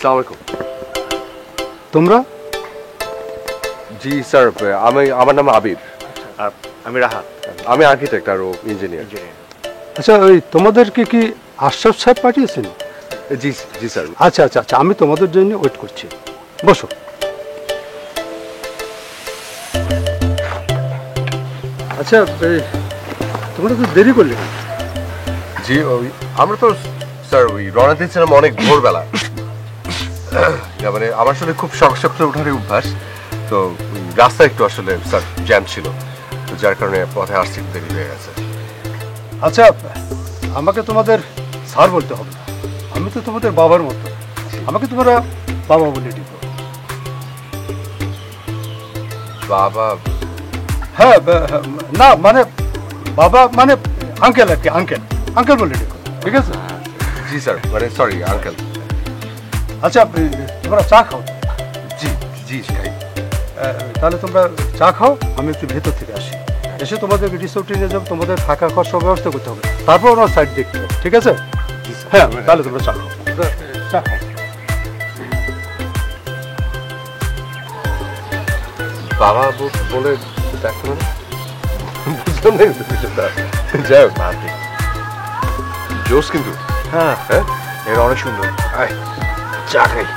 আসসালামু আলাইকুম। তোমরা? জি স্যার, আমার নাম আবির। আর আমি রাহাত। আমি আর্কিটেক্ট আর ইঞ্জিনিয়ার। আচ্ছা, ওই তোমাদেরকে কি আশরাফ সাহেব পাঠিয়েছেন? জি জি স্যার। আচ্ছা আচ্ছা আচ্ছা, আমি তোমাদের জন্য ওয়েট করছি, বসো। আচ্ছা, তোমরা তো দেরি করলে কেন? জি আমরা তো স্যার ওই রওনা দিয়েছিলাম অনেক ভোরবেলা। মানে আমার আসলে খুব শক্ত ওঠারই অভ্যাস, তো রাস্তা একটু আসলে স্যার জ্যাম ছিল, তো যার কারণে পথে আসতে দেরি হয়ে গেছে। আচ্ছা, আমাকে তোমাদের স্যার বলতে হবে না, আমি তো তোমাদের বাবার মতো, আমাকে তোমরা বাবা বলে দিও। বাবা? হ্যাঁ, না মানে বাবা মানে আঙ্কেল আর কি, আঙ্কেল আঙ্কেল বলে দিও, ঠিক আছে? জি স্যার, মানে সরি আঙ্কেল। আচ্ছা, তোমরা চা খাও? জি জি খাই। তাহলে তোমরা চা খাও, আমি একটু ভেতর থেকে আসি, এসে তোমাদের রিসোর্টে নিয়ে যাবো, তোমাদের থাকা খাওয়ার সব ব্যবস্থা করতে হবে, তারপর ওনার সাইড দেখতে হবে, ঠিক আছে? হ্যাঁ, তাহলে তোমরা চা খাও, চা খাও। বাবা বলে দেখো না, বুঝলাম না কিন্তু বিষয়টা। যাই হোক, জোস কিন্তু। হ্যাঁ হ্যাঁ, এটা অনেক সুন্দর। আয় চা খাই।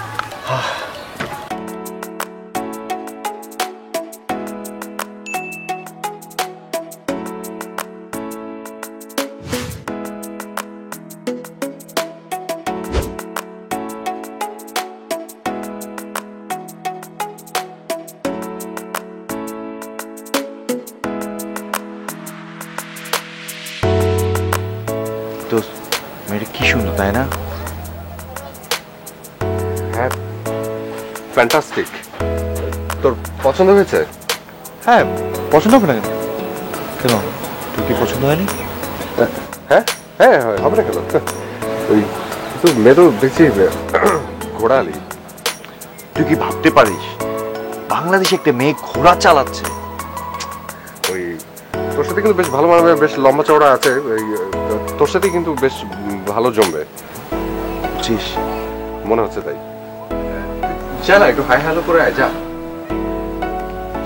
দোস্ত, মেয়েটা কি সুন্দর তাই না? হ্যাঁ, ফ্যান্টাস্টিক। তোর পছন্দ হয়েছে? হ্যাঁ, পছন্দ হবে না কেন? কেন, তোর কি পছন্দ হয়নি? হ্যাঁ হ্যাঁ, হবে না কেন? ওই তো মেয়ে তো দেখছি ঘোড়ালি। তুই কি ভাবতে পারিস বাংলাদেশে একটা মেয়ে ঘোড়া চালাচ্ছে? ওই তোর সাথে কিন্তু বেশ ভালো মানাবে, বেশ লম্বা চওড়া আছে, ওই তোর সাথে কিন্তু বেশ ভালো জমবে, বুঝছিস? মনে হচ্ছে তাই। যা না, একটু হাই হ্যালো করে আয়, যা,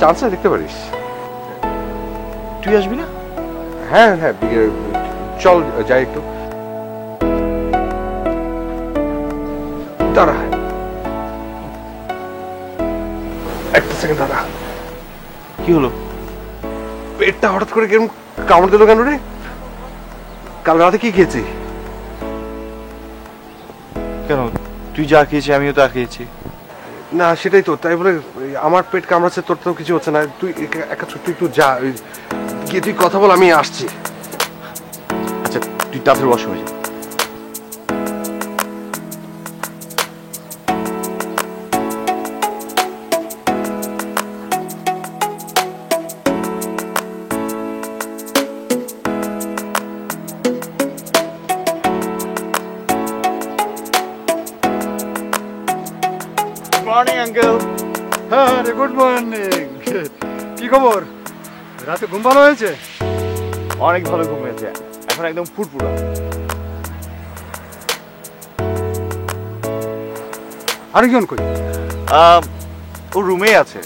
চান্সটা দেখতে পারিস। তুই আসবি না? হ্যাঁ হ্যাঁ, চল যাই একটু। দাঁড়া, একটা সেকেন্ড দাঁড়া। কি হলো? পেটটা হঠাৎ করে কেমন কামড় দিল কেন রে? কাল রাতে কি খেয়েছি? কেন, তুই যা খেয়েছিস আমিও তা খেয়েছি। না সেটাই তো, তাই বলে আমার পেট কামড়াচ্ছে, তোর তো কিছু হচ্ছে না। তুই একটা ছোট্ট একটু যা, গিয়ে তুই কথা বল, আমি আসছি। আচ্ছা, তুই তাড়াতাড়ি বস হয়ে যা। Morning uncle. হ্যাঁ রে, গুড মর্নিং। কি খবর? রাতে ঘুম ভালো হয়েছে? অনেক ভালো ঘুমিয়েছে, এখন একদম ফুটফুটা। আরেকজন কই? ও রুমেই আছে।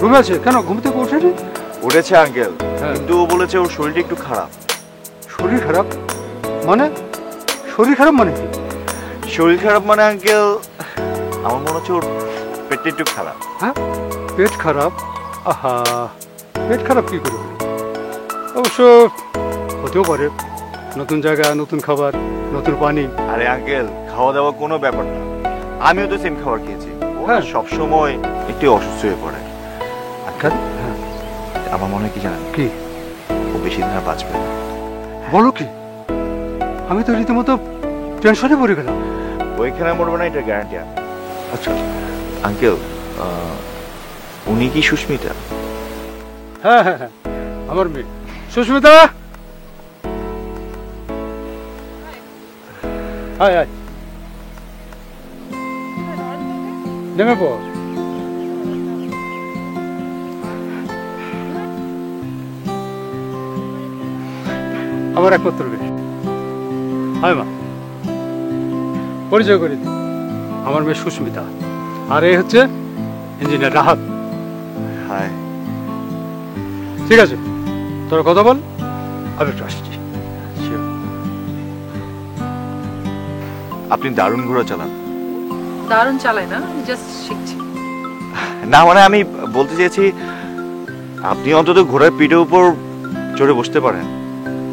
রুমে আছে? কেন ঘুম থেকে ওঠেনি? উঠেছে আঙ্কেল, হ্যাঁ। কিন্তু ও বলেছে ওর শরীরটা একটু খারাপ। শরীর খারাপ মানে? শরীর খারাপ মানে কি? শরীর খারাপ মানে আঙ্কেল, আমার মনে হচ্ছে ওর পেটটা একটু খারাপ। হ্যাঁ, পেট খারাপ? আহা, পেট খারাপ কি করে হলো? অবশ্য হতেও পারে, নতুন জায়গা, নতুন খাবার, নতুন পানি। আরে আঙ্কেল, খাওয়া দাওয়া কোনো ব্যাপার না, আমিও তো সেম খাবার খেয়েছি। হ্যাঁ। সব সময় একটু অসুস্থ হয়ে পড়ে। আঙ্কেল, হ্যাঁ। আমার মনে হয় কি জানেন, কি? ও বেশি দিন আর বাঁচবে না। বলো কি? আমি তো রীতিমতো টেনশনে পড়ে গেলাম। ওইখানে মরবে না, এটা গ্যারান্টি। আচ্ছা, আঙ্কেল, উনি কি সুস্মিতা? হ্যাঁ হ্যাঁ হ্যাঁ, আমার মেয়ে সুস্মিতা। হাই হাই, নেমে পড়। আমার একমাত্র মেয়ে। হাই মা, পরিচয় করে দিই, আমার মেয়ে সুস্মিতা, আর এই হচ্ছে ইঞ্জিনিয়ার রাহাত। হাই। ঠিক আছে, তোরা কথা বল, আমি একটু আসছি। আপনি দারুণ ঘোড়া চালান। দারুণ চালাই না, জাস্ট শিখছি। না মানে আমি বলতে চেয়েছি আপনি অন্তত ঘোড়ার পিঠের উপর চড়ে বসতে পারেন।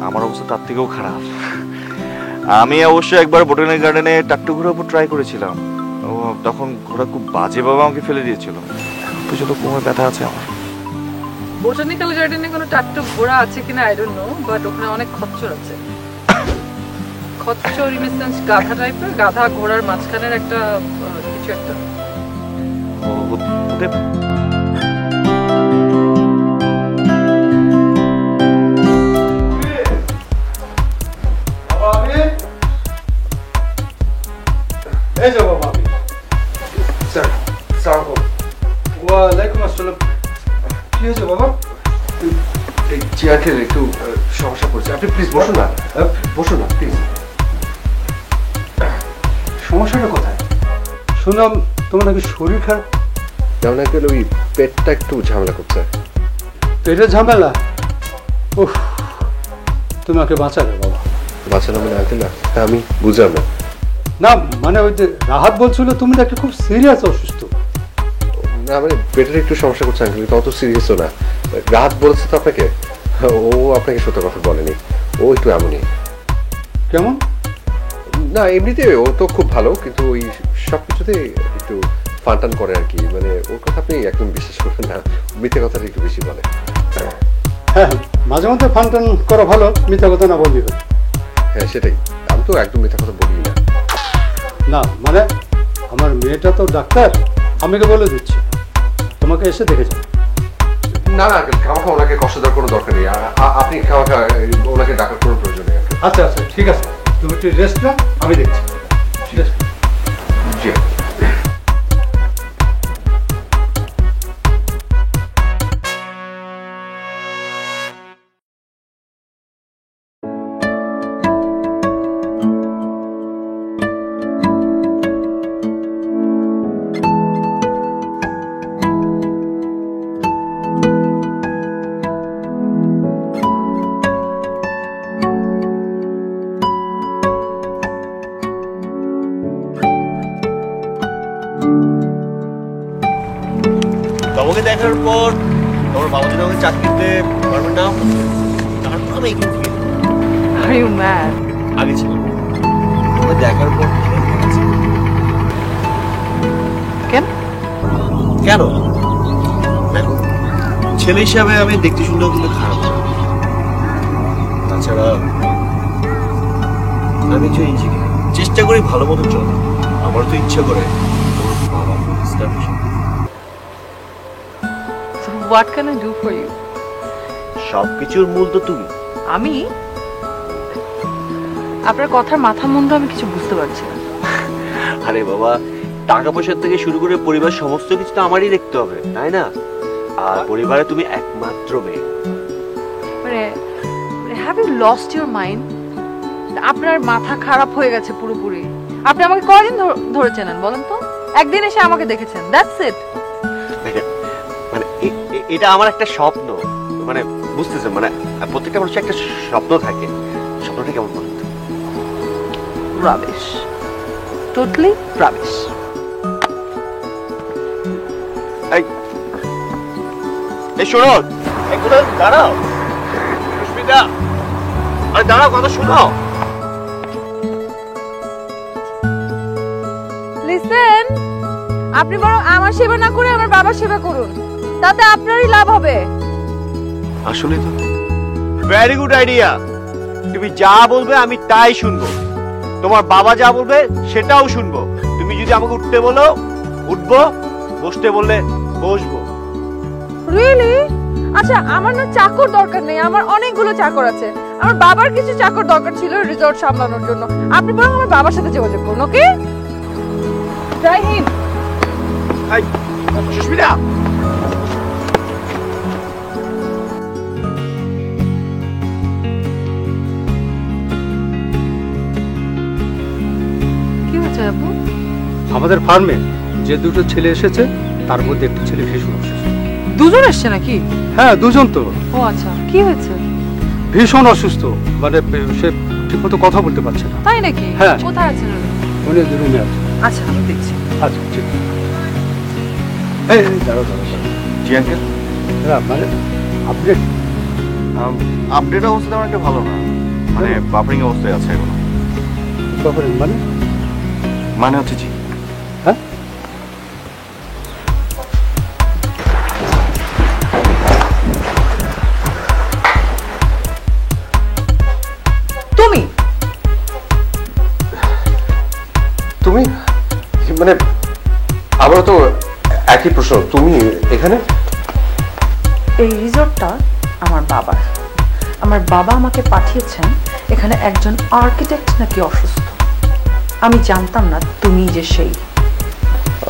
আমার অবস্থা তার থেকেও খারাপ। আমি অবশ্য একবার বোটানিক গার্ডেনে টাট্টু ঘোড়ার উপর ট্রাই করেছিলাম। ও তখন ঘোড়া খুব বাজেভাবে আমাকে ফেলে দিয়েছিল। এখন পর্যন্ত কোমরে ব্যথা আছে আমার। বোটানিক্যাল গার্ডেনে কোনো টাট্টু ঘোড়া আছে কিনা আই ডোন্ট নো, বাট ওখানে অনেক খচ্চর আছে। খচ্চর ইন সেন্স গাধা টাইপের, গাধা ঘোড়ার মাঝখানের একটা কিছু একটা। ওদের এই যে বাবা আমি। স্যার স্যার ওয়ালাইকুম আসসালাম। কি হয়েছে বাবা? এই চেয়ারটির একটু সমস্যা পড়ছে, আপনি প্লিজ বসুন না, বসুন না প্লিজ। সমস্যাটা কোথায়? শুনলাম তোমার নাকি শরীর খারাপ। যেমন আঙ্কেল ওই পেটটা একটু ঝামেলা করছে। পেটের ঝামেলা? উফ, তুমি আমাকে বাঁচাবে বাবা। বাঁচানো মানে আঙ্কেল না, আমি বুঝলাম না। না মানে ওই যে রাহাত বলছিল তুমি নাকি খুব সিরিয়াস অসুস্থ। না মানে পেটের একটু সমস্যা করছে আঙ্কেল, অত সিরিয়াসও না। রাত বলেছে তো আপনাকে, ও আপনাকে সত্য কথা বলেনি, ও একটু এমনই। কেমন? না এমনিতে ও তো খুব ভালো, কিন্তু ওই সব কিছুতে একটু ফানটান করে আর কি। মানে ওর কথা আপনি একদম বিশ্বাস করবেন না, মিথ্যে কথাটা একটু বেশি বলে। হ্যাঁ, মাঝে মধ্যে ফান টান করা ভালো, মিথ্যা কথা না বলবি। হ্যাঁ সেটাই, আমি তো একদম মিথ্যা কথা বলি না। না মানে আমার মেয়েটা তো ডাক্তার, আমাকে বলে দিচ্ছি, তোমাকে এসে দেখে যাও। না না আঙ্কেল, খাওয়া ওনাকে কষ্ট দেওয়ার কোনো দরকার নেই। আপনি খাওয়া ওনাকে ডাকার কোনো প্রয়োজন নেই। আচ্ছা আচ্ছা ঠিক আছে, তুমি একটু রেস্ট নাও, আমি দেখছি। ঠিক আছে। জি বাবাকে দেখার পর আমার বাবা যদি আমাকে চাকরি দিতে পারবেন না, তারপর আমি এখান থেকে আর ইউ ম্যাড? আগে ছিল তোমাকে দেখার পর কেন? কেন দেখো, ছেলে হিসাবে আমি দেখতে শুনলেও কিন্তু খারাপ না। তাছাড়া আমি তো ইঞ্জিনিয়ার, চেষ্টা করি ভালো মতো চলে। আমার তো ইচ্ছা করে বাবা So what can I do for you? সবকিছুর মূল তো তুমি। আমি? আপনার কথার মাথা মুন্ডু আমি কিছু বুঝতে পারছি না। আরে বাবা, টাকা পয়সা থেকে শুরু করে পরিবার সমস্ত কিছু তো আমারই দেখতে হবে, তাই না? আর পরিবারে তুমি একমাত্র মেয়ে। মানে have you lost your mind? আপনার মাথা খারাপ হয়ে গেছে পুরোপুরি। আপনি আমাকে কয়দিন ধরে চেনেন বলেন তো? একদিন এসে আমাকে দেখেছেন, দ্যাটস ইট। মানে এটা আমার একটা স্বপ্ন, মানে বুঝতেছেন, মানে প্রত্যেকটা মানুষের একটা স্বপ্ন থাকে। স্বপ্নটা কেমন বলতো? Rubbish, totally rubbish. এই শোনো, একটু দাঁড়াও সুস্মিতা, আরে দাঁড়াও, কথা শোনো। লিসেন, আপনি বরং আমার সেবা না করে আমার বাবার সেবা করুন, তাতে আপনারই লাভ হবে। আসলে তো ভেরি গুড আইডিয়া। তুমি যা বলবে আমি তাই শুনবো, তোমার বাবা যা বলবে সেটাও শুনবো। তুমি যদি আমাকে উঠতে বলো উঠবো, বসতে বললে বসবো। রিয়েলি? আচ্ছা, আমার না চাকর দরকার নেই, আমার অনেকগুলো চাকর আছে। আমার বাবার কিছু চাকর দরকার ছিল রিসর্ট সামলানোর জন্য। আপনি বরং আমার বাবার সাথে যোগাযোগ করুন, ওকে? জয় হিন্দ। এই সুস্মিতা, কি হয়েছে আপু? আমাদের ফার্মে যে দুটো ছেলে এসেছে তার মধ্যে একটা ছেলে ভীষণ অসুস্থ। দুজন এসছে নাকি? হ্যাঁ, দুজন তো। ও আচ্ছা, কি হয়েছে? ভীষণ অসুস্থ, মানে সে ঠিকমতো কথা বলতে পারছে না। তাই নাকি? হ্যাঁ। কোথায় আছেন উনি? উনি রুমে আছে। আচ্ছা, আমি দেখছি। আচ্ছা, ঠিক। এই দাঁড়াও দাঁড়াও দাঁড়াও। জি আঙ্কেল, মানে আপডেট আপডেট অবস্থা তেমন একটা ভালো না, মানে বাফারিং অবস্থায় আছে এখনো। ব্যাপারে মানে মানে হচ্ছে জি। হ্যাঁ, তুমি তুমি মানে আবারও তো একই প্রশ্ন, তুমি এখানে? এই রিসর্টটা আমার বাবার। আমার বাবা আমাকে পাঠিয়েছেন এখানে একজন আর্কিটেক্ট নাকি অসুস্থ। আমি জানতাম না তুমি যে সেই।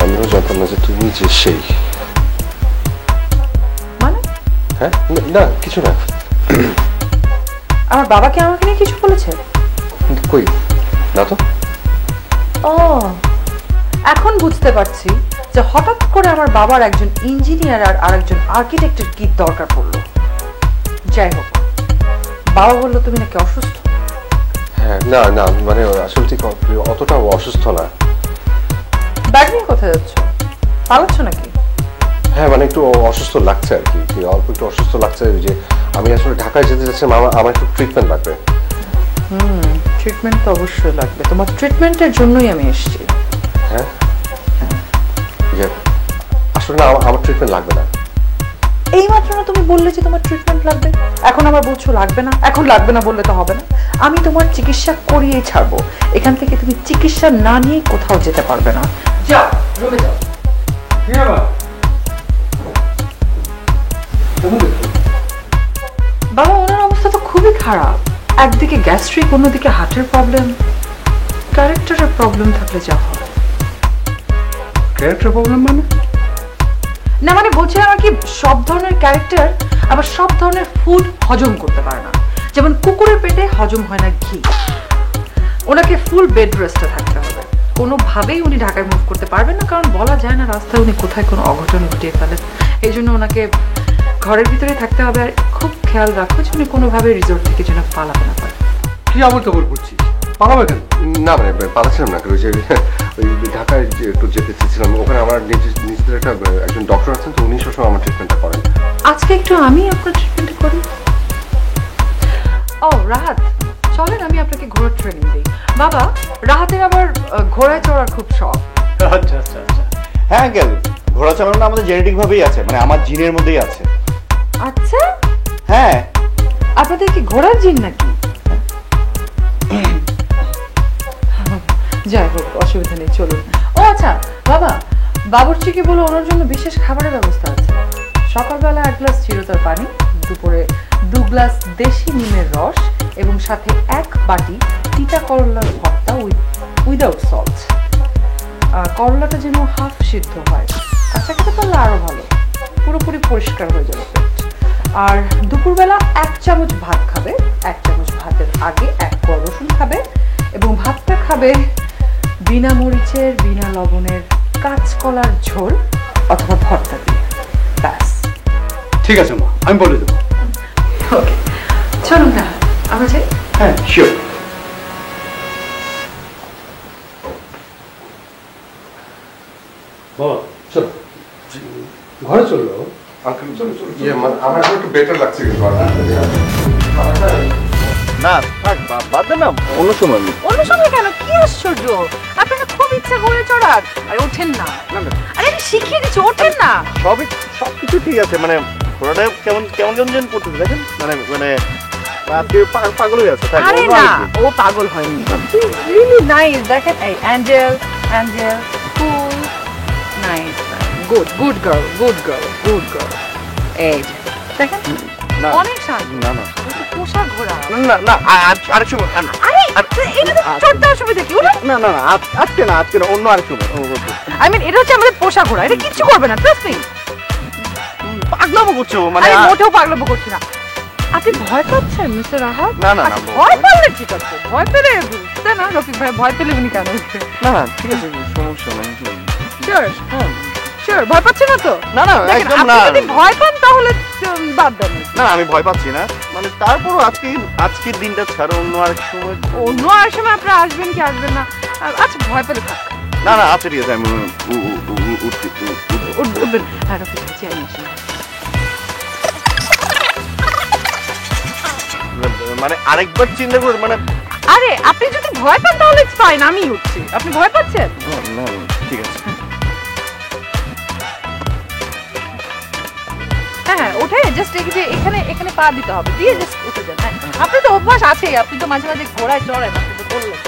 আমিও জানতাম না যে তুমি যে সেই। মানে হ্যাঁ, না কিছু না। আমার বাবাকে আমাকে নিয়ে কিছু বলেছে? কই না তো। ও, এখন বুঝতে পারছি যে হঠাৎ করে আমার বাবার একজন ইঞ্জিনিয়ার আর আরেকজন আর্কিটেক্টের কি দরকার পড়লো। যাই হোক, বাবা বললো তুমি নাকি অসুস্থ। হ্যাঁ, না না মানে আসলে ঠিক অতটা অসুস্থ না। ব্যাগ নিয়ে কোথায় যাচ্ছ? পালাচ্ছ নাকি? হ্যাঁ, মানে একটু অসুস্থ লাগছে আর কি, অল্প একটু অসুস্থ লাগছে। ওই যে আমি আসলে ঢাকায় যেতে যাচ্ছি, আমার একটু ট্রিটমেন্ট লাগবে। ট্রিটমেন্ট তো অবশ্যই লাগবে, তোমার ট্রিটমেন্টের জন্যই আমি এসেছি। হ্যাঁ, আসলে না আমার ট্রিটমেন্ট লাগবে না। এই মাত্র না তুমি বললে যে তোমার ট্রিটমেন্ট লাগবে, এখন আবার বলছো লাগবে না। এখন লাগবে না বললে তো হবে না, আমি তোমার চিকিৎসা করিয়েই ছাড়বো। এখান থেকে তুমি চিকিৎসা না নিয়ে কোথাও যেতে পারবে না। যাও, রুমে যাও। কি ব্যাপার? কেমন দেখছো? বাবা, ওনার অবস্থা তো খুবই খারাপ। একদিকে গ্যাস্ট্রিক, অন্যদিকে হার্টের প্রবলেম। ক্যারেক্টারের প্রবলেম থাকলে যা হয়। ক্যারেক্টার প্রবলেম মানে? না মানে বলছিলাম আর কি, সব ধরনের ক্যারেক্টার আবার সব ধরনের ফুড হজম করতে পারে না। যেমন কুকুরের পেটে হজম হয় না ঘি। ওনাকে ফুল বেড রেস্টে থাকতে হবে। কোনোভাবেই উনি ঢাকায় মুভ করতে পারবেন না, কারণ বলা যায় না রাস্তায় উনি কোথায় কোনো অঘটন ঘটিয়ে ফেলেন। এই জন্য ওনাকে ঘরের ভিতরে থাকতে হবে। আর খুব খেয়াল রাখো যে উনি কোনোভাবে রিসোর্ট থেকে যেন পালাতে না পারে। কি আবল তাবল করছিস? পালাবে কেন? না মানে পালাচ্ছিলাম না, ওই যে ওই ঢাকায় যে একটু যেতে চেয়েছিলাম, ওখানে আমার নিজেদের একজন ডক্টর আছেন, তো উনি সবসময় আমার ট্রিটমেন্টটা করেন। আজকে একটু আমি আপনার ট্রিটমেন্ট করি। ও রাহাত, চলেন আমি আপনাকে ঘোড়ার ট্রেনিং দিই। বাবা, রাহাতের আবার ঘোড়ায় চড়ার খুব শখ। আচ্ছা আচ্ছা আচ্ছা। হ্যাঁ আঙ্কেল, ঘোড়া চালানোটা আমাদের জেনেটিক ভাবেই আছে, মানে আমার জিনের মধ্যেই আছে। আচ্ছা, হ্যাঁ। আপনাদের কি ঘোড়ার জিন নাকি? যাই হোক, অসুবিধা নেই, চলুন। ও আচ্ছা বাবা, বাবুর্চিকে বলো ওনার জন্য বিশেষ খাবারের ব্যবস্থা আছে। সকালবেলা 1 গ্লাস চিরতর পানি, দুপুরে 2 গ্লাস দেশি নিমের রস এবং সাথে 1 বাটি তিতা করলার ভর্তা উইদাউট সল্ট। করলাটা যেন হাফ সিদ্ধ হয়। কাঁচা খেতে পারলে আরো ভালো, পুরোপুরি পরিষ্কার হয়ে যাবে পেট। আর দুপুরবেলা 1 চামচ ভাত খাবে। 1 চামচ ভাতের আগে 1 কোয়া রসুন খাবে এবং ভাতটা খাবে বিনা মরিচের, বিনা লবণের কাঁচকলার ঝোল অথবা ভর্তা দিয়ে। ব্যাস। ঠিক আছে মা, আমি বলে দেবো। ওকে, চলুন না আমরা যাই। হ্যাঁ, শিওর। বাবা চলো, ঘরে চললো। আঙ্কেল ইয়ে মানে আমার একটু বেটার লাগছে কিন্তু না থাক, বাদ দেন না, অন্য সময়। অন্য সময় কেন? কি আশ্চর্য, আপনার না খুব ইচ্ছা ঘোড়ে চড়ার। আরে ওঠেন না, আরে আমি শিখিয়ে দিচ্ছি, ওঠেন না। সবকিছু ঠিক আছে, মানে ঘোড়াটা কেমন কেমন কেমন যেন করতেছে দেখেন, মানে আজকে পাগল হয়ে আছে। আরে না, ও পাগল হয়নি। Really nice. দেখেন এই angel, angel cool, nice, good good girl, good girl, good girl. এই যে, দেখেন না অনেক শান্ত। না না পোষা ঘোড়া। না না, আরেক সময়। আরে এটা তো চড়তে অসুবিধা কি? ওটা না না না, আজকে না, অন্য আরেক সময়। আই মিন এটা হচ্ছে আমাদের পোষা ঘোড়া, এটা কিচ্ছু করবে না, ট্রাস্ট মি। পাগলামো করছো মানে? আরে মোটেও পাগলামো করছি না। আপনি ভয় পাচ্ছেন মিস্টার রাহাত? না, না, না, আচ্ছা, ভয় পারলে ঠিক আছে, ভয় পেলে বুঝতে না রফিক ভাই, ভয় পেলে উনি কেন উঠবে? না না ঠিক আছে, সমস্যা নাই। শিওর শিওর ভয় পাচ্ছে না তো? না না দেখেন, একদম আপনি না। যদি ভয় পান তাহলে বাদ দেন। না আমি ভয় পাচ্ছি না, মানে তারপরও আজকের দিনটা ছাড়া অন্য আরেক সময়। অন্য আর সময় আপনারা আসবেন কি আসবেন না? আচ্ছা ভয় পেলে থাক, না না আচ্ছা ঠিক আছে, আমি উঠছি। উঠবেন। হ্যাঁ রফিক ভাই চেয়ার নিয়ে আসেন। মানে আরেকবার চিন্তা করে, মানে আরে আপনি যদি ভয় পান তাহলে ইটস ফাইন, আমি উঠছি। আপনি ভয় পাচ্ছেন? না ঠিক আছে। হ্যাঁ হ্যাঁ উঠে জাস্ট এখানে এখানে পা দিতে হবে, দিয়ে জাস্ট উঠে যান। হ্যাঁ আপনি তো অভ্যাস আছেই, আপনি তো মাঝে মাঝে ঘোড়ায় চড়েন, আপনি তো বললেন।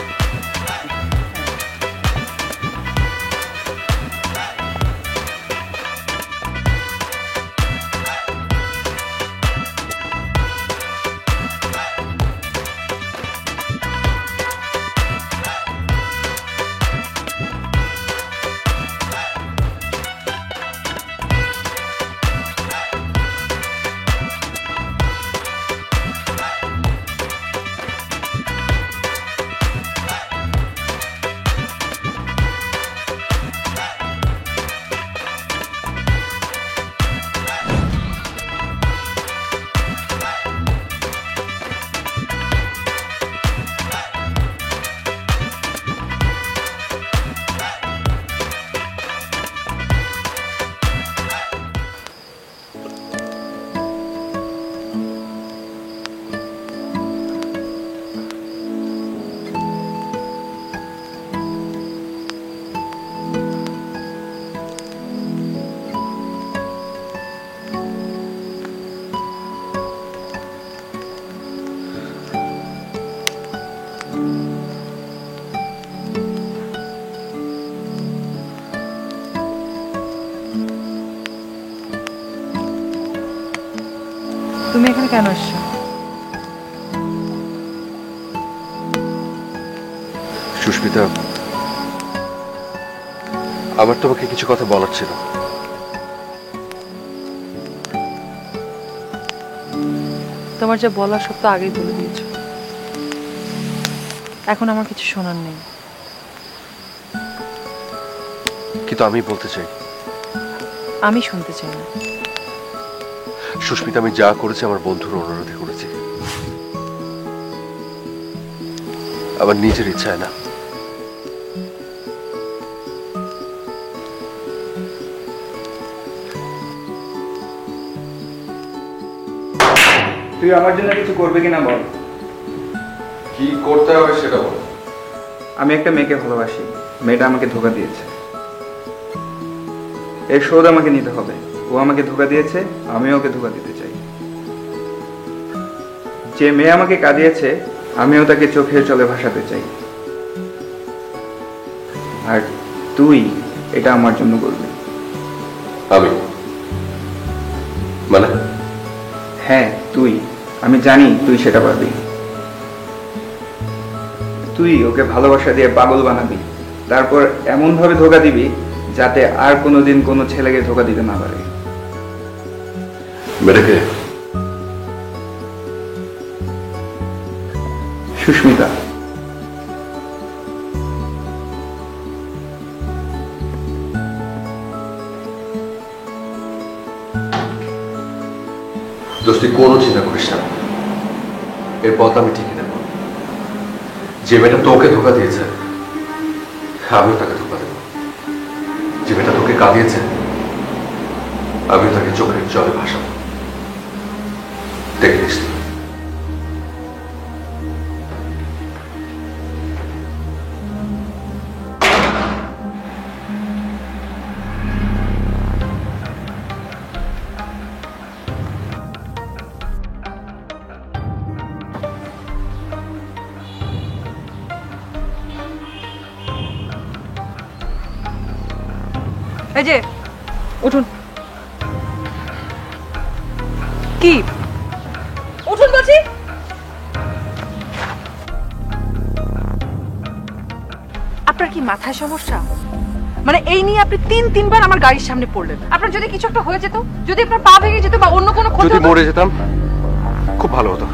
তুমি এখানে কেন এসছো? সুস্মিতা, আমার তোমাকে কিছু কথা বলার ছিল। তোমার যা বলার সব তো আগেই বলে দিয়েছো, এখন আমার কিছু শোনার নেই। কিন্তু আমি বলতে চাই, আমি শুনতে চাই না। সুস্মিতা, আমি যা করেছি আমার বন্ধুর অনুরোধে করেছি, আমার নিজের ইচ্ছায় না। তুই আমার জন্য কিছু করবে কিনা বল। কি করতে হবে সেটা বল। আমি একটা মেয়েকে ভালোবাসি, মেয়েটা আমাকে ধোকা দিয়েছে, এর শোধ আমাকে নিতে হবে। ও আমাকে ধোকা দিয়েছে, আমিও ওকে ধোকা দিতে চাই। যে মেয়ে আমাকে কাঁদিয়েছে আমিও তাকে চোখের জলে ভাসাতে চাই। আর তুই এটা আমার জন্য করবি। আমি মানে? হ্যাঁ তুই, আমি জানি তুই সেটা পারবি। তুই ওকে ভালোবাসা দিয়ে পাগল বানাবি, তারপর এমন ভাবে ধোকা দিবি যাতে আর কোনোদিন কোনো ছেলেকে ধোকা দিতে না পারে। মেয়েটাকে? সুস্মিতা। দোস্তি কোনো চিন্তা করিস না, এর বদলা আমি ঠিকই নেব। যে মেয়েটা তোকে ধোকা দিয়েছে আমিও তাকে ধোকা দেব। যে মেয়েটা তোকে কাঁদিয়েছে আমিও তাকে চোখের জলে ভাসাবো। দেখে নিস তুই। এই যে উঠুন। কি উঠুন বলছি? আপনার কি মাথায় সমস্যা? মানে এই নিয়ে আপনি তিনবার আমার গাড়ির সামনে পড়লেন। আপনার যদি কিছু একটা হয়ে যেত, যদি আপনার পা ভেঙে যেত বা অন্য কোনো ক্ষতি যদি হতো, মরে যেতাম খুব ভালো হতো।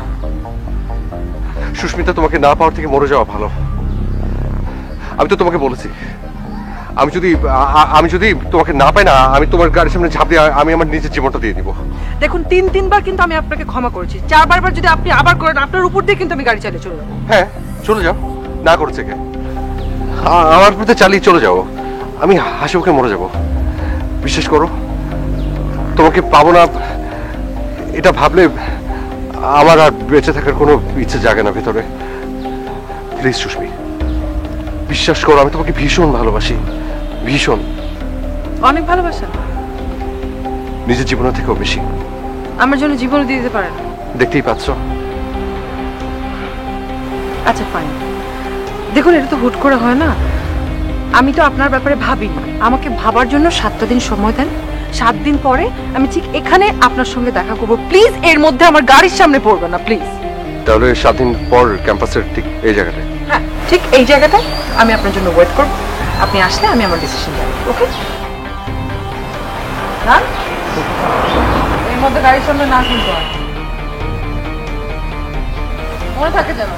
সুস্মিতা, তোমাকে না পাওয়ার থেকে মরে যাওয়া ভালো। আমি তো তোমাকে বলেছি, আমি যদি তোমাকে না পাই না, আমি তোমার গাড়ির সামনে ঝাঁপ দিয়ে আমি আমার নিজের জীবনটা দিয়ে দিব। দেখুন, 3-3বার কিন্তু আমি আপনাকে ক্ষমা করেছি, 4বার যদি আপনি আবার করেন, আপনার উপর দিয়ে কিন্তু আমি গাড়ি চালিয়ে চলে যাবো। হ্যাঁ, চলে যাও, না করছে কে? আমার প্রতি চালিয়ে চলে যাও, আমি হাসি মুখে মরে যাব। বিশ্বাস করো, তোমাকে পাবো না এটা ভাবলে আমার আর বেঁচে থাকার কোনো ইচ্ছে জাগে না ভেতরে। প্লিজ সুস্মি, বিশ্বাস করো, আমি তোমাকে ভীষণ ভালোবাসি, ভীষণ। অনেক ভালোবাসেন? নিজের জীবনের থেকেও বেশি। আমার জন্য জীবন দিয়ে দিতে পারেন? দেখতেই পাচ্ছ। আচ্ছা ফাইন, দেখুন এটা তো হুট করে হয় না। আমি তো আপনার ব্যাপারে ভাবিনি, আমাকে ভাবার জন্য 7টা দিন সময় দেন। 7 দিন পরে আমি ঠিক এখানে আপনার সঙ্গে দেখা করবো। প্লিজ এর মধ্যে আমার গাড়ির সামনে পড়বে না, প্লিজ। তাহলে 7 দিন পর ক্যাম্পাসের ঠিক এই জায়গাটায়? হ্যাঁ, ঠিক এই জায়গাটায় আমি আপনার জন্য ওয়েট করব। আপনি আসলে আমি আমার ডিসিশন জানাবো, ওকে? না, এর মধ্যে গাড়ির সামনে না কিন্তু আর মনে থাকে যেন।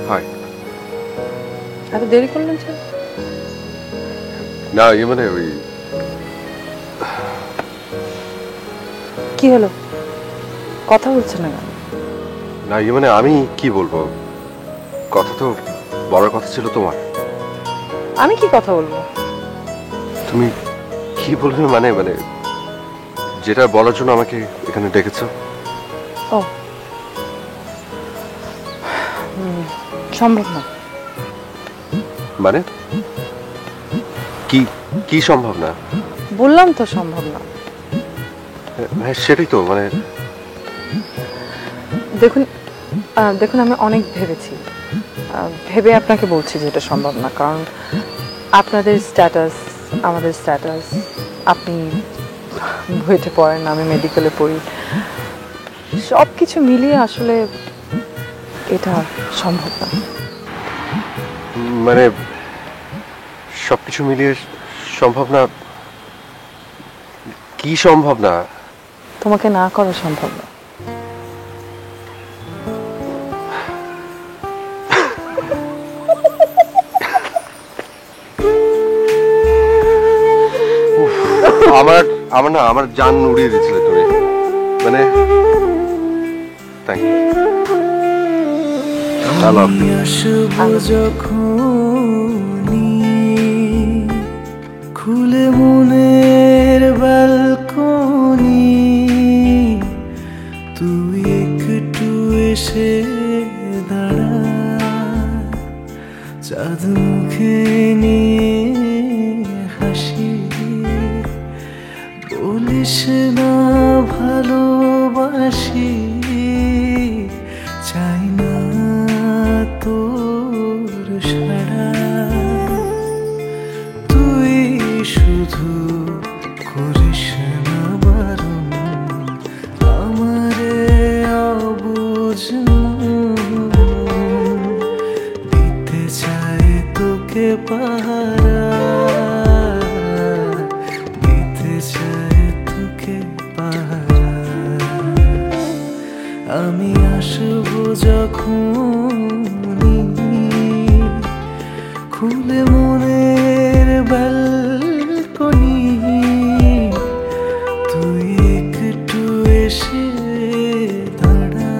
হাই। এত দেরি করলেন স্যার? না, মানে ওই কি হলো, কথা বলছেন না কেন? না, মানে আমি কি বলবো, কথা তো বলার কথা ছিল তোমার। আমি কি কথা বলবো? তুমি কি বলবে, মানে যেটা বলার জন্য আমাকে এখানে ডেকেছো। ও, সম্ভব না। মানে কি কি সম্ভব না? বললাম তো সম্ভব না। হ্যাঁ, সেটাই তো, মানে দেখুন আমি অনেক ভেবেছি, ভেবে আপনাকে বলছি যে এটা সম্ভব না। কারণ আপনাদের স্ট্যাটাস, আমাদের স্ট্যাটাস, আপনি বুয়েটে পড়েন, আমি মেডিকেলে পড়ি, সব কিছু মিলিয়ে আসলে এটা সম্ভব না। মানে সবকিছু মিলিয়ে সম্ভব না? কি সম্ভব না? তোমাকে না করা সম্ভব না। আমার জান উড়িয়ে দিয়েছিলে তুমি, মানে থ্যাংক ইউ। আমি আসব যখনই খুলে মনের ব্যালকনি, তুই একটু এসে দাঁড়া, চাঁদ মুখে নিয়ে হাসি, বলিস না ভালোবাসি, চাই না তোর সারা, তুই শুধু করিস না বারণ, আমারে অবুঝ দিতে চাই তোকে পাহারা, দিতে চাই তোকে পাহারা। আমি আসব যখনই খুলে মনের ব্যালকনি, তুই একটু এসে দাঁড়া।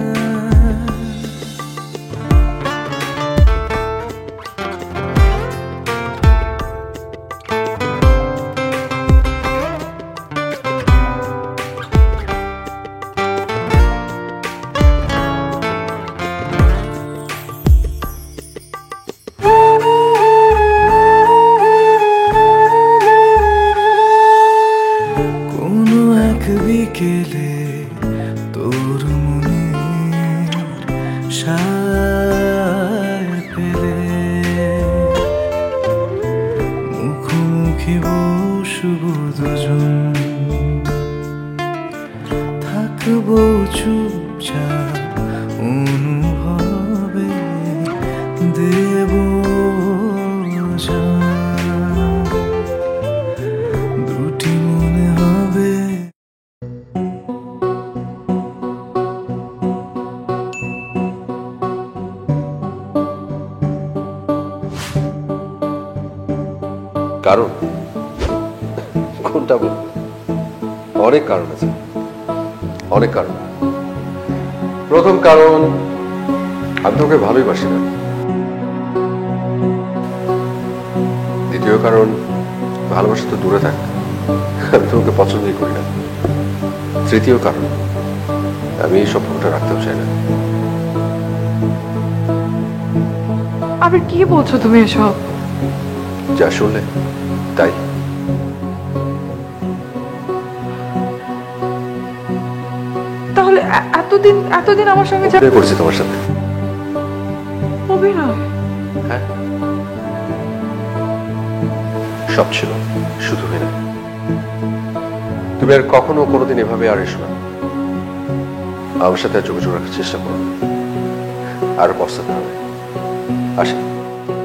তবু চুপচাপ অনুভবে দেব জান। দুটি মনে হবে কারণ কোনটা বল? অনেক কারণ আছে, অনেক কারণ। প্রথম কারণ, আমি তোকে ভালোই বাসি না। দ্বিতীয় কারণ, ভালোবাসা তো দূরে থাক, আমি তোকে পছন্দই করি না। তৃতীয় কারণ, আমি এই সম্পর্কটা রাখতেও চাই না। আবির কি বলছো তুমি এসব? যা শুনলে তাই। তাহলে এতদিন আমার সঙ্গে অভিনয় করেছি তোমার সাথে। অভিনয়? হ্যাঁ, সব ছিল, শুধু না। তুমি আর কখনো কোনোদিন এভাবে আর এসো না। আমার সাথে আর যোগাযোগ রাখার চেষ্টা করো, আর পস্তাতে হবে। আসি।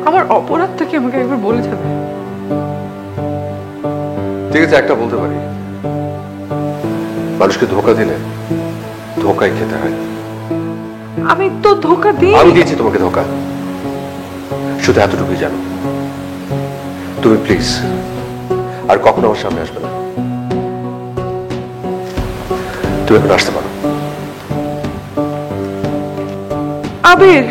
আমার অপরাধটা কি আমাকে একবার বলে যাবে? ঠিক আছে, একটা বলতে পারি, মানুষকে ধোকা দিলে ধোকাই খেতে হয়। আমি তো ধোকা দিই। আমি দিয়েছি তোমাকে ধোকা, শুধু এতটুকুই জানো। তুমি প্লিজ আর কখনো আমার সামনে আসবে না। তুমি এখন আসতে পারো। আবির,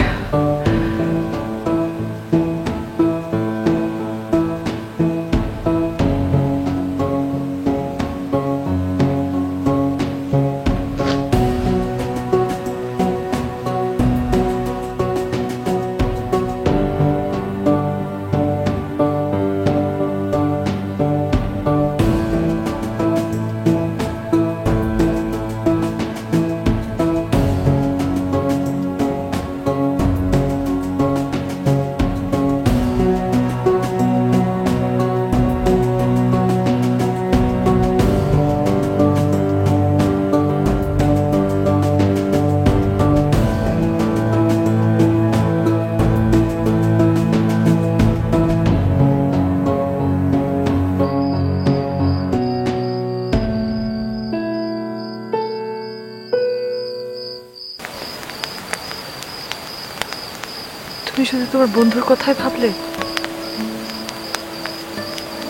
তুমি শুধু তোমার বন্ধুর কথাই ভাবলে?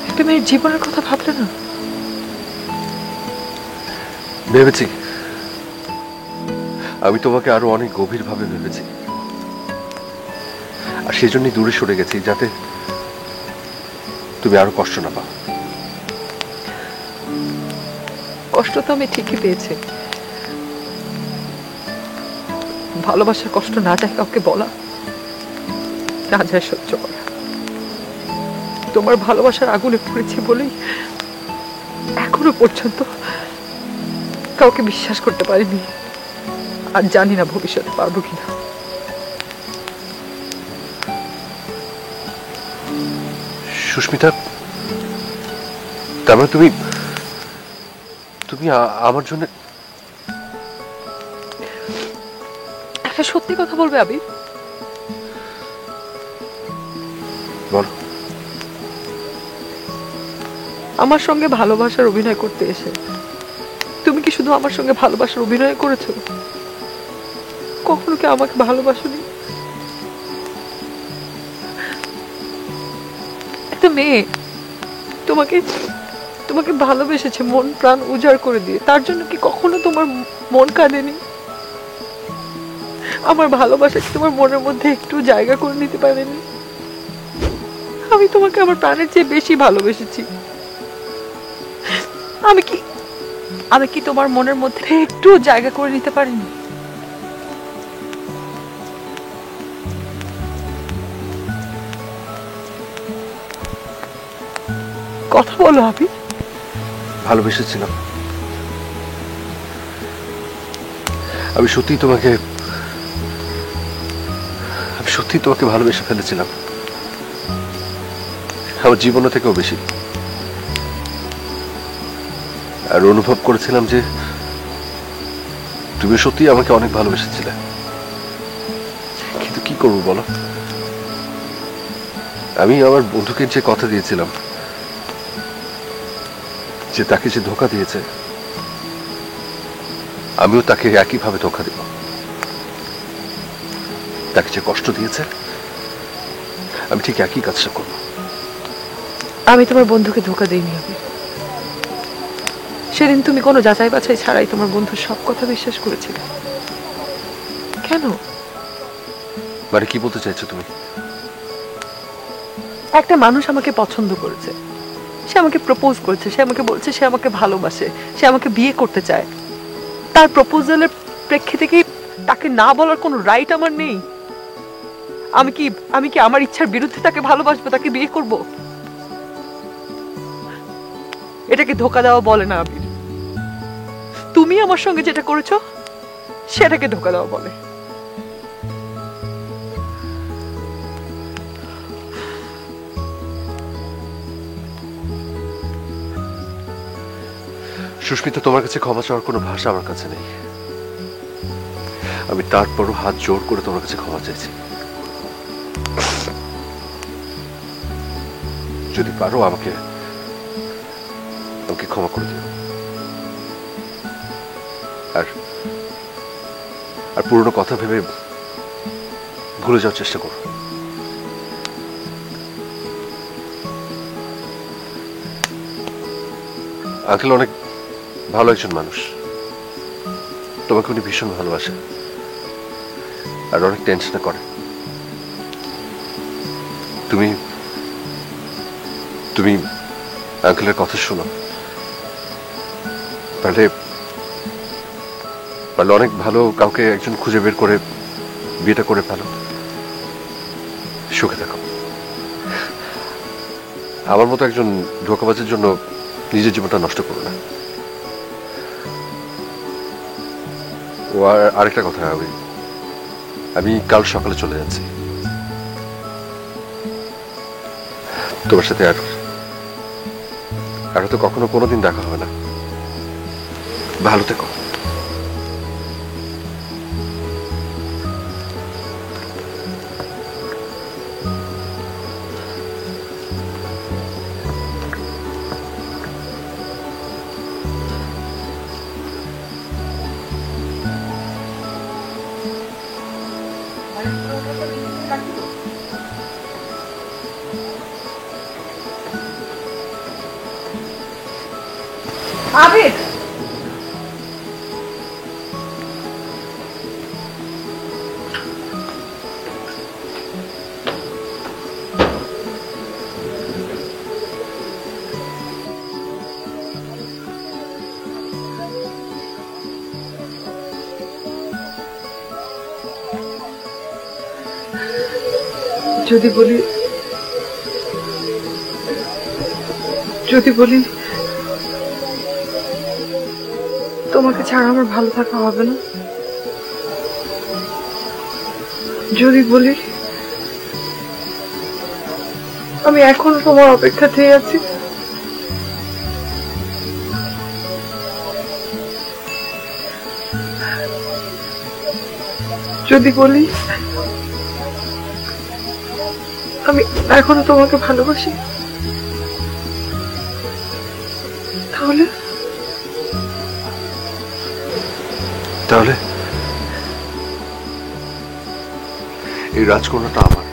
একটা মেয়ের জীবনের কথা ভাবলে না? ভেবেছি, আমি তোমাকে আরো অনেক গভীর ভাবে ভেবেছি, আর সেই জন্যই দূরে সরে গেছি, যাতে তুমি আরো কষ্ট না পাও। কষ্ট তো আমি ঠিকই পেয়েছি। ভালোবাসার কষ্ট না যায় কাউকে বলা, না যায় সহ্য করা। তোমার ভালোবাসার আগুনে পড়েছি বলেই এখনো পর্যন্ত কাউকে বিশ্বাস করতে পারিনি, আর জানি না ভবিষ্যতে পারবো কিনা। সুস্মিতা, তার মানে তুমি আমার জন্য একটা সত্যি কথা বলবে আবির? বলো। আমার সঙ্গে ভালোবাসার অভিনয় করতে এসে তুমি কি শুধু আমার সঙ্গে ভালোবাসার অভিনয় করেছো? কখনো কি আমাকে ভালোবাসোনি? একটা মেয়ে তোমাকে ভালোবেসেছে মন প্রাণ উজাড় করে দিয়ে, তার জন্য কি কখনো তোমার মন কাঁদেনি? আমার ভালোবাসা কি তোমার মনের মধ্যে একটু জায়গা করে নিতে পারেনি? আমি তোমাকে আমার প্রাণের চেয়ে বেশি ভালোবেসেছি। আমি কি তোমার মনের মধ্যে একটু জায়গা করে নিতে পারিনি? কথা বলো আবির। ভালোবেসেছিলাম, আমি সত্যিই তোমাকে ভালোবেসে ফেলেছিলাম, আমার জীবনের থেকেও বেশি। আর অনুভব করেছিলাম যে তুমি সত্যি আমাকে অনেক ভালোবেসেছিলে, কিন্তু কি করবো বলো, আমি আমার বন্ধুকে যে কথা দিয়েছিলাম যে তাকে যে ধোঁকা দিয়েছে, আমিও তাকে একইভাবে ধোঁকা দেব। তাকে যে কষ্ট দিয়েছে আমি ঠিক একই কাজটা করবো। আমি তোমার বন্ধুকে ধোকা দিইনি আবির। সেদিন তুমি কোনো যাচাই বাছাই ছাড়াই তোমার বন্ধুর সব কথা বিশ্বাস করেছিলে। কেন? মানে কি বলতে চাইছো তুমি? একটা মানুষ আমাকে পছন্দ করেছে, সে আমাকে প্রপোজ করেছে, সে আমাকে বলছে সে আমাকে ভালোবাসে, সে আমাকে বিয়ে করতে চায়। তার প্রপোজালের প্রেক্ষিতে কি তাকে না বলার কোনো রাইট আমার নেই? আমি কি আমার ইচ্ছার বিরুদ্ধে তাকে ভালোবাসবো, তাকে বিয়ে করব? এটাকে ধোকা দেওয়া বলে না আবির। তুমি আমার সঙ্গে যেটা করেছো সেটাকে ধোকা দেওয়া বলে। সুস্মিতা, তোমার কাছে ক্ষমা চাওয়ার কোনো ভাষা আমার কাছে নেই। আমি তারপরও হাত জোর করে তোমার কাছে ক্ষমা চাইছি। যদি পারো আমাকে ক্ষমা করে দিও, আর পুরনো কথা ভেবে ভুলে যাওয়ার চেষ্টা করো। আঙ্কেল অনেক ভালো একজন মানুষ, তোমাকে উনি ভীষণ ভালোবাসে আর অনেক টেনশনে করে। তুমি তুমি আঙ্কেলের কথা শোনো, পারলে অনেক ভালো কাউকে একজন খুঁজে বের করে বিয়েটা করে ফেলো, সুখে থাকো। আমার মতো একজন ধোঁকাবাজের জন্য নিজের জীবনটা নষ্ট করো না। ও আরেকটা কথা, আমি কাল সকালে চলে যাচ্ছি। তোমার সাথে আর হয়তো কখনো কোনোদিন দেখা হবে না। ভালো থেকো। আবির, যদি বলি তোমাকে ছাড়া আমার ভালো থাকা হবে না, যদি বলি আমি এখন তোমার অপেক্ষাতেই আছি, যদি বলি আমি এখনো তোমাকে ভালোবাসি, তাহলে এই রাজকন্যাটা আমার।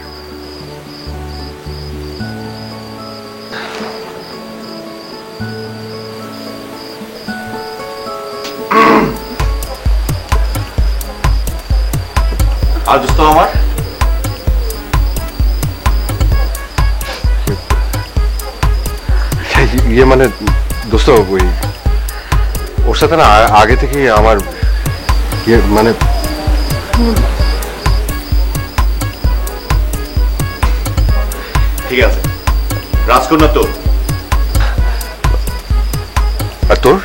আর দোস্ত আমার ইয়ে মানে দোস্ত, ওর সাথে না আগে থেকে আমার ইয়ে মানে ঠিক আছে, রাজকন্যা তো। আর তোর?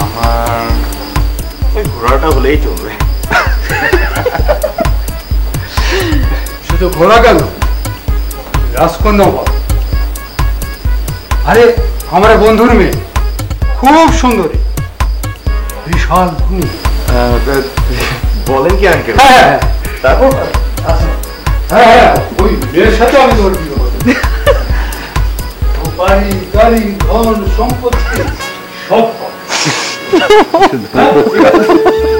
আমার ওই ঘোড়াটা হলেই চলবে। শুধু ঘোড়া কেন, রাজকন্যাও বল। আরে আমার বন্ধুর মেয়ে খুব সুন্দরী, বিশাল ভূমি। বলেন কি আঙ্কেল? হ্যাঁ তারপর আচ্ছা হ্যাঁ ওই মেয়ের সাথে আমি তোমার বিয়ে করবো। ও বাড়ি গাড়ি ধন সম্পত্তি সব পাবো। হ্যাঁ, ঠিক আছে।